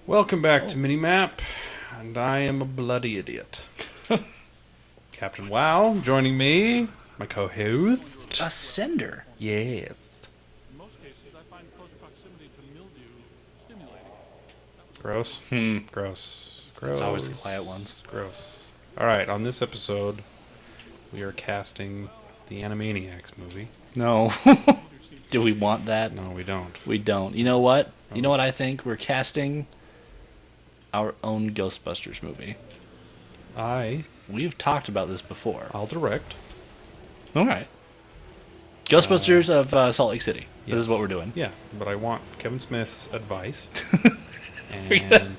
Welcome back to Minimap, and I am a bloody idiot. Captain Wow joining me, my co-host. A sender. Yes. In most cases, I find close proximity to mildew stimulating. Gross. Gross. Gross. It's always the quiet ones. Gross. Alright, on this episode, we are casting the Animaniacs movie. No. Do we want that? No, we don't. We don't. You know what? You know what I think? We're casting our own Ghostbusters movie. We've talked about this before. I'll direct. All right. Ghostbusters of Salt Lake City. Yes. This is what we're doing. Yeah, but I want Kevin Smith's advice. And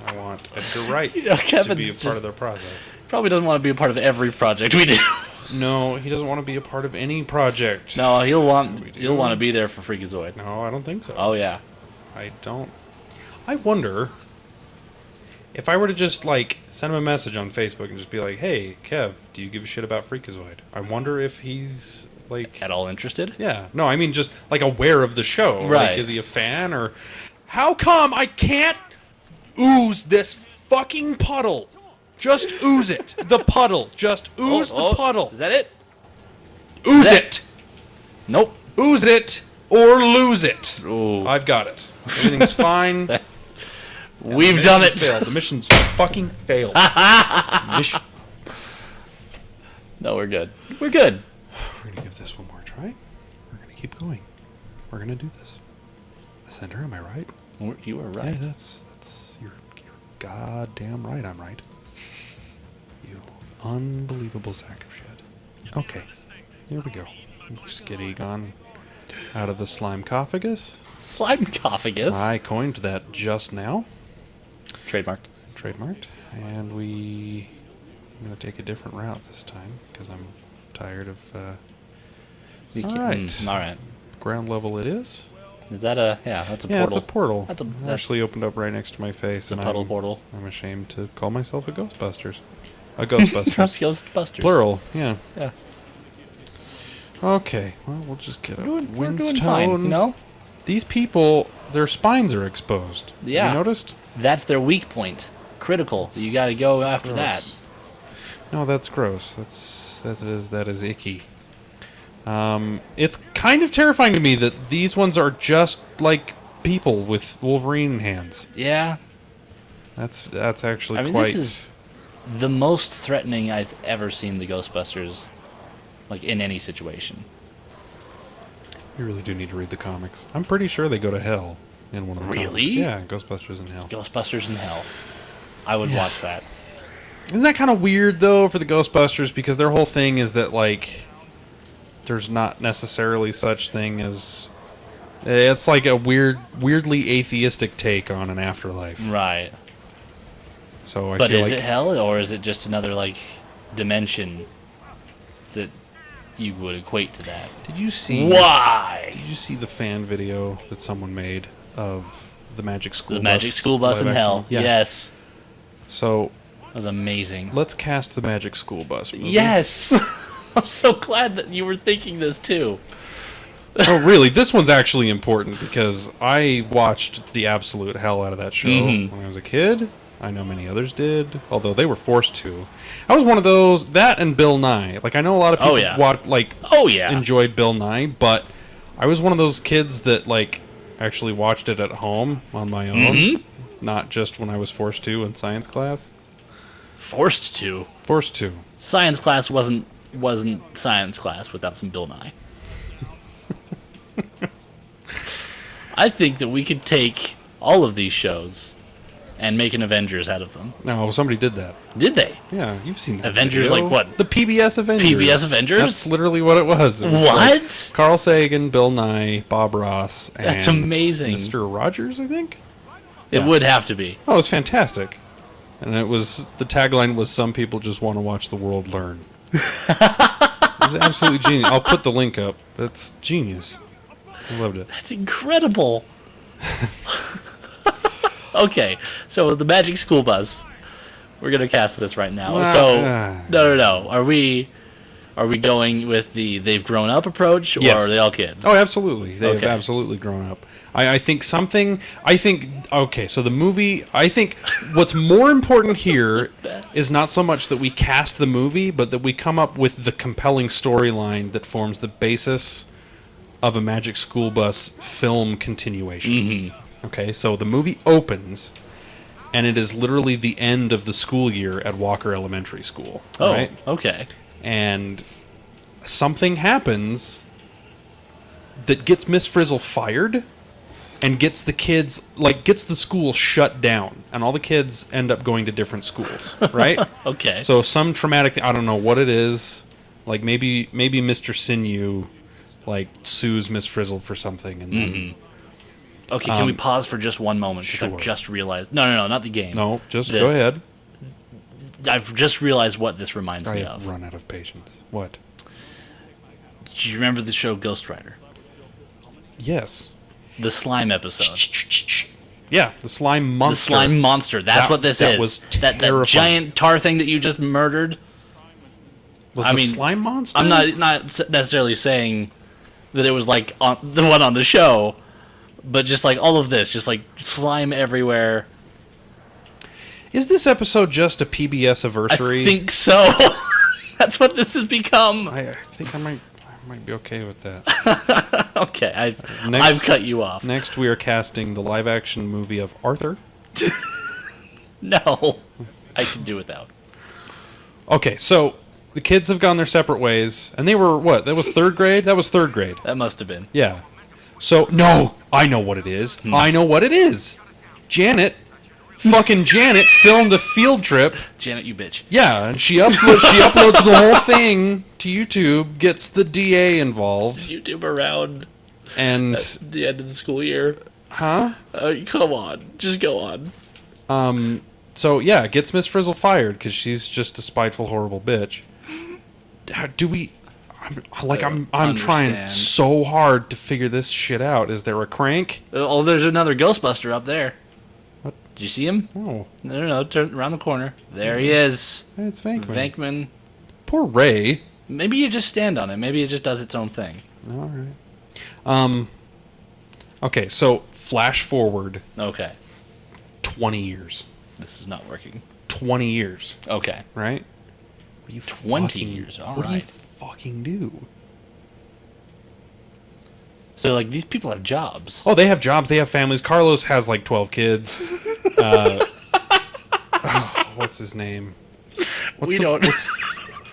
I want Edgar Wright to be a part of their project. Probably doesn't want to be a part of every project we do. No, he doesn't want to be a part of any project. No, he'll want to be there for Freakazoid. No, I don't think so. Oh yeah. I don't. I wonder if I were to just send him a message on Facebook and just be like, "Hey, Kev, do you give a shit about Freakazoid?" I wonder if he's At all interested? Yeah. No, I mean just aware of the show. Right. Is he a fan or? How come I can't ooze this fucking puddle? Just ooze it. The puddle. Just ooze the puddle. Is that it? Ooze it. Nope. Ooze it or lose it. Ooh. I've got it. Everything's fine. We've done it. Failed. The mission's fucking failed. Mission. No, we're good. We're good. We're gonna give this one more try. We're gonna keep going. We're gonna do this. Ascender, am I right? You were right. Yeah, that's you're goddamn right. I'm right. You unbelievable sack of shit. Okay, here we go. Just get Egon out of the slime-cophagus. Slime-cophagus? I coined that just now. Trademarked. Trademarked. And I'm going to take a different route this time because I'm tired of... all right. All right. Ground level it is. Is that a... Yeah, that's a portal. Yeah, it's a portal. That's It actually opened up right next to my face. a puddle portal. I'm ashamed to call myself a Ghostbusters. A Not Ghostbusters. Ghostbusters. Plural, yeah. Yeah. Okay, well, we'll just get a We're wind's doing fine, tone. you know? These people, their spines are exposed. Yeah. You noticed? That's their weak point. Critical. You got to go after that. Gross. No, that's gross. That is icky. It's kind of terrifying to me that these ones are just like people with Wolverine hands. Yeah. That's actually I mean, quite... this is the most threatening I've ever seen the Ghostbusters, in any situation. You really do need to read the comics. I'm pretty sure they go to hell in one of the Really? comics. Yeah, Ghostbusters in Hell. Ghostbusters in Hell. I would watch that. Isn't that kind of weird, though, for the Ghostbusters? Because their whole thing is that, there's not necessarily such thing as... It's like a weirdly atheistic take on an afterlife. Right. So I But feel is like... it hell, or is it just another, dimension that you would equate to that? Did you see... Why? Did you see the fan video that someone made of the Magic School The Bus? Magic School Bus in live Hell. action? Yeah. Yes. So, That was amazing. let's cast the Magic School Bus movie. Yes! I'm so glad that you were thinking this, too. Oh, really? This one's actually important because I watched the absolute hell out of that show when I was a kid. I know many others did, although they were forced to. I was one of those, that and Bill Nye. I know a lot of people enjoyed Bill Nye, but I was one of those kids that, actually watched it at home on my own, not just when I was forced to in science class. Forced to. Forced to. Science class wasn't science class without some Bill Nye. I think that we could take all of these shows and make an Avengers out of them. No, somebody did that. Did they? Yeah, you've seen that Avengers, video. what? The PBS Avengers. PBS Avengers? That's literally what it was. It was What? Carl Sagan, Bill Nye, Bob Ross, and That's amazing. Mr. Rogers, I think? It would have to be. Oh, it was fantastic. And the tagline was, "Some people just want to watch the world learn." It was absolutely genius. I'll put the link up. That's genius. I loved it. That's incredible. Okay, so the Magic School Bus. We're gonna cast this right now. So no. Are we Are we going with the they've grown up approach, or Yes. are they all kids? Oh, absolutely. They've Okay. absolutely grown up. I think okay, so the movie, I think what's more important here is not so much that we cast the movie, but that we come up with the compelling storyline that forms the basis of a Magic School Bus film continuation. Mm-hmm. Okay, so the movie opens, and it is literally the end of the school year at Walker Elementary School. Oh, right? okay. And something happens that gets Miss Frizzle fired and gets the kids, gets the school shut down, and all the kids end up going to different schools, right? Okay. So some traumatic thing, I don't know what it is, like maybe Mr. Sinew, sues Miss Frizzle for something, and then, Okay, can we pause for just one moment? Because sure. I've just realized... No, not the game. no, just go ahead. I've just realized what this reminds I me have of. run out of patience. What? Do you remember the show Ghost Rider? Yes. The slime episode. Yeah, the slime monster. The slime monster. That's what this that is. was that terrifying. giant tar thing that you just murdered. Was I the mean, slime monster? I'm not necessarily saying that it was on the one on the show, but just all of this, just slime everywhere. Is this episode just a PBS anniversary? I think so. That's what this has become. I think I might be okay with that. Okay, Next- I've cut you off. Next, we are casting the live-action movie of Arthur. No, I can do without. Okay, so the kids have gone their separate ways, and they were what? That was third grade. That was third grade. That must have been. Yeah. So no, I know what it is. I know what it is. Fucking Janet filmed a field trip. Janet, you bitch. Yeah, and she uploads the whole thing to YouTube, gets the DA involved, YouTube around and the end of the school year. huh? Come on, just go on. So yeah, gets Miss Frizzle fired because she's just a spiteful, horrible bitch. Do we? I'm trying understand. so hard to figure this shit out. Is there a crank? Oh, there's another Ghostbuster up there. What? Did you see him? Oh, No, turn around the corner. There he is. it's Venkman. Venkman. Poor Ray. Maybe you just stand on it. Maybe it just does its own thing. All right. Okay, so flash forward Okay. 20 years. This is not working. 20 years, Okay. right? What do you 20 years, all What do you right. fucking do? So, these people have jobs. Oh, they have jobs. They have families. Carlos has 12 kids. What's his name? We don't.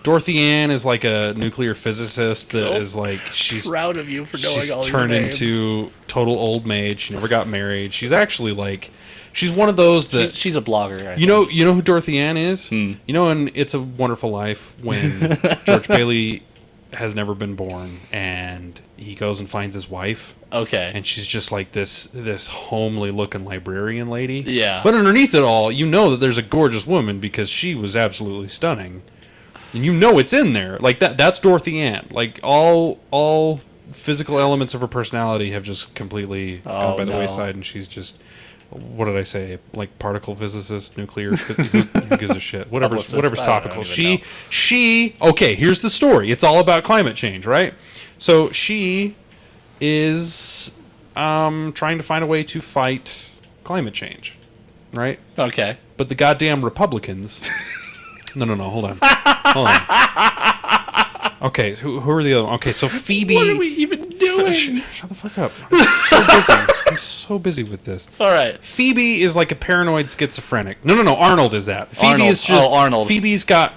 Dorothy Ann is a nuclear physicist that So is she's Proud of you for knowing she's all turned these names. into total old maid. She never got married. She's actually she's one of those that She's a blogger. I you know who Dorothy Ann is? Hmm. You know in It's a Wonderful Life when George Bailey has never been born and he goes and finds his wife. Okay. And she's just this homely looking librarian lady. Yeah. But underneath it all, you know that there's a gorgeous woman because she was absolutely stunning. And you know it's in there. That's Dorothy Ann. All physical elements of her personality have just completely gone by the no. wayside, and she's just, what did I say? Particle physicist, nuclear, who gives a shit? Whatever's Publicist, I topical. don't even She okay, here's the story. It's all about climate change, right? So she is trying to find a way to fight climate change, right? Okay. But the goddamn Republicans. No, hold on. Okay, who are the other ones? Okay, so Phoebe. What are we even doing? Shut the fuck up. I'm so busy. I'm so busy with this. All right. Phoebe is a paranoid schizophrenic. No. Arnold is that. Phoebe Arnold. is just. Oh, Arnold. Phoebe's got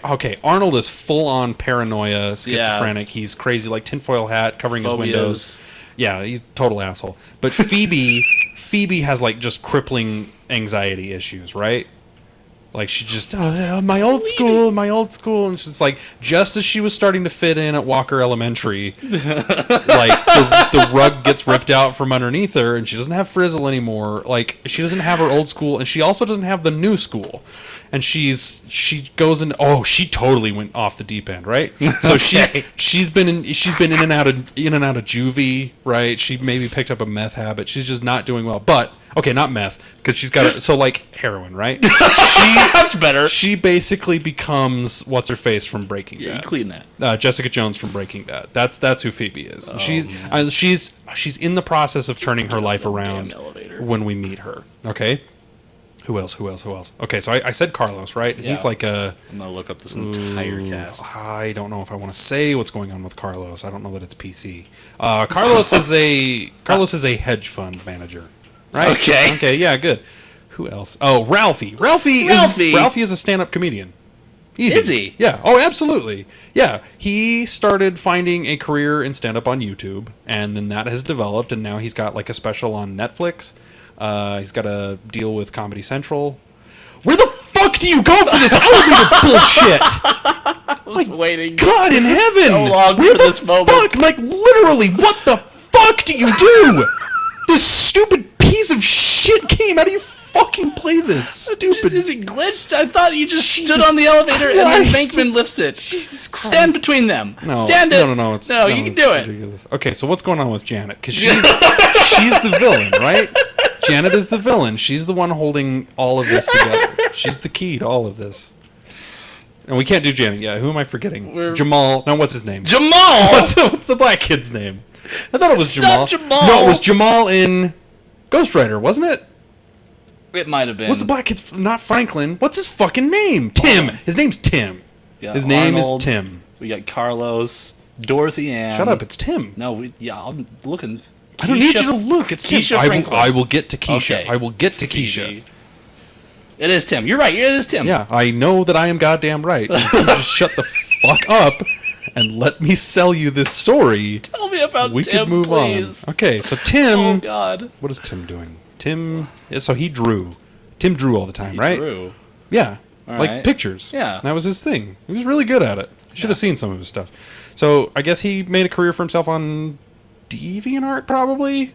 okay, Arnold is full on paranoia, schizophrenic. Yeah. He's crazy, tinfoil hat covering his Phobias. windows. Yeah, he's a total asshole. But Phoebe has just crippling anxiety issues, right? She just, my old school, and she's just as she was starting to fit in at Walker Elementary, the rug gets ripped out from underneath her, and she doesn't have Frizzle anymore. She doesn't have her old school, and she also doesn't have the new school. And she goes in. Oh, she totally went off the deep end, right? So Okay. she's been in and out of juvie, right? She maybe picked up a meth habit. She's just not doing well. But Okay, not meth, because she's got so like heroin, right? That's better. She basically becomes what's her face from Breaking Yeah, Bad. clean that. Jessica Jones from Breaking Bad. That's who Phoebe is. Oh, She's in the process of turning her life Damn around elevator. when we meet her. Okay. Who else? Okay, so I said Carlos, right? And he's Yeah. like a. I'm gonna look up this entire cast. I don't know if I want to say what's going on with Carlos. I don't know that it's PC. Carlos is a hedge fund manager, right? Okay. Okay. Yeah. Good. Who else? Oh, Ralphie. Ralphie is a stand-up comedian. Easy. Is he? Yeah. Oh, absolutely. Yeah. He started finding a career in stand-up on YouTube, and then that has developed, and now he's got like a special on Netflix. He's got a deal with Comedy Central. Where the fuck do you go for this elevator bullshit? I was waiting. God in heaven! So long Where for the this moment. fuck? Like literally, what the fuck do you do? This stupid piece of shit game. How do you fucking play this? Stupid. Is it glitched? I thought you just Jesus stood on the elevator and then Christ. Bankman lifts it. Jesus Christ. Stand between them. No, Stand it. no. You can do it. Ridiculous. Okay, so what's going on with Janet? Because she's the villain, right? Janet is the villain. She's the one holding all of this together. She's the key to all of this. And we can't do Janet yet. Who am I forgetting? Jamal. No, what's his name? Jamal! What's the black kid's name? I thought it was Jamal. not Jamal. No, it was Jamal in Ghost Rider, wasn't it? It might have been. What's the black kid's... Not Franklin. What's his fucking name? Tim. His name's Tim. Yeah, His name Arnold. is Tim. We got Carlos, Dorothy Ann. Shut up, it's Tim. No, I'm looking. I don't need you to look. It's Keisha Tim. Franklin. I will get to Keisha. Okay. I will get to Keisha. Phoebe. It is Tim. You're right. It is Tim. Yeah, I know that I am goddamn right. You can just shut the fuck up and let me sell you this story. Tell me about We Tim, could move please. on. Okay, so Tim. Oh God. What is Tim doing? So he drew. Tim drew all the time, right? Drew. Yeah, All like right. pictures. Yeah. That was his thing. He was really good at it. Should have seen some of his stuff. So I guess he made a career for himself on DeviantArt, probably.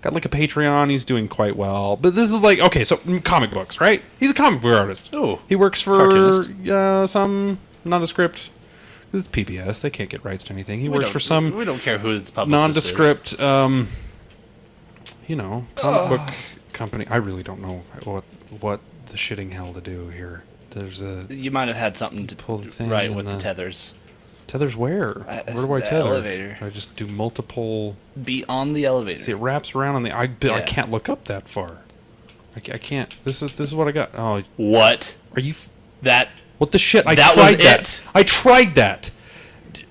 Got like a Patreon. He's doing quite well. But this is like, okay, so comic books, right? He's a comic book artist. Oh. He works for Cartoonist. some nondescript. It's PBS. They can't get rights to anything. He works for some We don't care who his publicist nondescript, comic book company. I really don't know what the shitting hell to do here. There's a is. You might have had something to pull the thing right and with the tethers. tethers where? Where do I the tether? elevator. Do I just do multiple? Be on the elevator. See, it wraps around on the. I Yeah. can't look up that far. I can't. This is what I got. Oh, What? are you? That What the shit? I That tried was that. it. I tried that.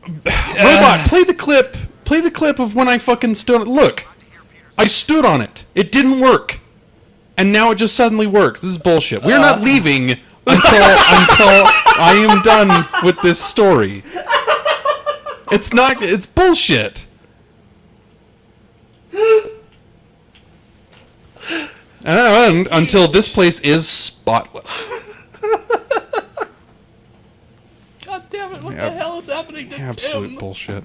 Robot, play the clip. Play the clip of when I fucking stood. Look, I stood on it. It didn't work, and now it just suddenly works. This is bullshit. We're not leaving until I am done with this story. It's not. It's bullshit. And until this place is spotless. God damn it! What Yeah. the hell is happening to Absolute Tim? bullshit.